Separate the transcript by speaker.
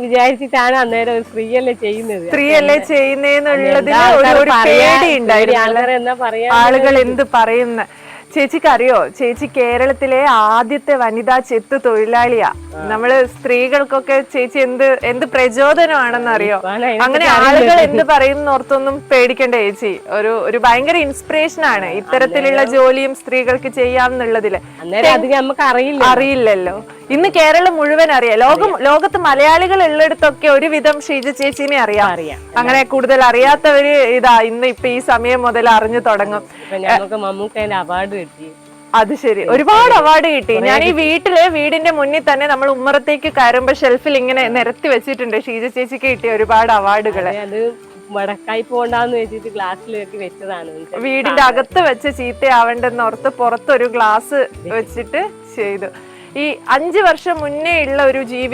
Speaker 1: വിചാരിച്ചിട്ടാണ് അന്നേരം സ്ത്രീയല്ലേ ചെയ്യുന്നത്,
Speaker 2: സ്ത്രീയല്ലേ ചെയ്യുന്നേന്നുള്ളതിന് ഒരു പേടി ഉണ്ടായിരുന്നു. ആളുകൾ എന്ത് പറയുന്ന. ചേച്ചിക്ക് അറിയോ, ചേച്ചി കേരളത്തിലെ ആദ്യത്തെ വനിതാ ചെത്തു തൊഴിലാളിയാ. നമ്മള് സ്ത്രീകൾക്കൊക്കെ ചേച്ചി എന്ത് പ്രചോദനമാണെന്ന് അറിയോ. അങ്ങനെ ആളുകൾ എന്ത് പറയുന്നോർത്തൊന്നും പേടിക്കണ്ട ചേച്ചി. ഒരു ഭയങ്കര ഇൻസ്പിറേഷൻ ആണ് ഇത്തരത്തിലുള്ള ജോലിയും സ്ത്രീകൾക്ക് ചെയ്യാമെന്നുള്ളതില്. അറിയില്ലല്ലോ. ഇന്ന് കേരളം മുഴുവൻ അറിയാം. ലോകത്ത് മലയാളികൾ ഉള്ളിടത്തൊക്കെ ഒരുവിധം ഷീജ ചേച്ചിനെ അറിയാം. അങ്ങനെ കൂടുതൽ അറിയാത്തവര് ഇപ്പൊ ഈ സമയം മുതൽ അറിഞ്ഞു തുടങ്ങും. അത് ശരി, ഒരുപാട് അവാർഡ് കിട്ടി. ഞാൻ ഈ വീടിന്റെ മുന്നിൽ തന്നെ നമ്മൾ ഉമ്മറത്തേക്ക് കയറുമ്പോ ഷെൽഫിൽ ഇങ്ങനെ നിരത്തി വെച്ചിട്ടുണ്ട് ഷീജ ചേച്ചിക്ക് കിട്ടിയ ഒരുപാട് അവാർഡുകള്.
Speaker 1: മടക്കായി പോണ്ടെന്ന് വെച്ചിട്ട് ഗ്ലാസ്സിലേക്ക് വെച്ചതാണ്.
Speaker 2: വീടിന്റെ അകത്ത് വെച്ച് ചീത്തയാവണ്ടെന്ന് ഓർത്ത് പുറത്തൊരു ഗ്ലാസ് വെച്ചിട്ട് ചെയ്തു. ഈ 5 വർഷം മുന്നേ ഉള്ള ഒരു ജീവിതം